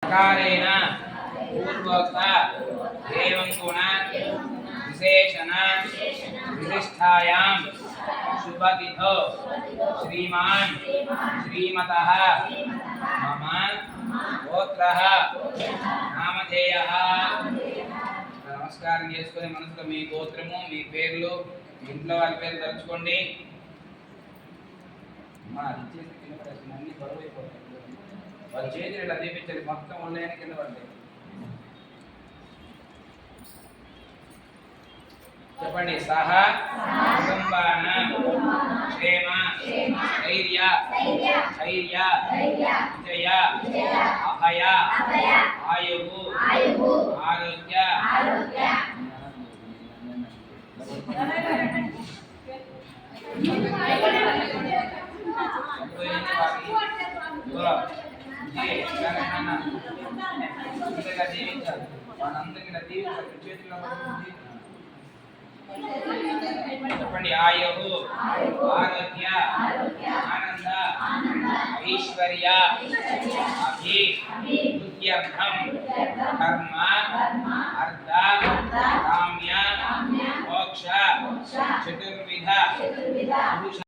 सकारेण पूर्वोक्त एवं गुण विशेषण विशिष्टायां शुभतिथौ श्रीमान् श्रीमतः मम गोत्रः नामधेयः। నమస్కారం చేసుకుని మనసులో మీ గోత్రము మీ పేర్లు ఇంట్లో వాళ్ళ పేర్లు తలుచుకోండి. మా ఇచ్చేసి కింద పడేసిన అన్ని బరువు అయిపోతాయి. వాళ్ళ చేతులు ఇలా దీపించాలి, మొత్తం ఉన్నాయని కింద పడతాయి. చెప్పండి. సహ కుటుంబాన క్షేమ ధైర్య ధైర్య విజయ అభయ ఆయువు ఆరోగ్య జీవించాలి. మనందరికీ దీవించాలి. చేతుల్లో చెప్పండి. ఆయువు ఆరోగ్య ఆనంద ఐశ్వర్య అభివృద్ధ్యర్థం కర్మ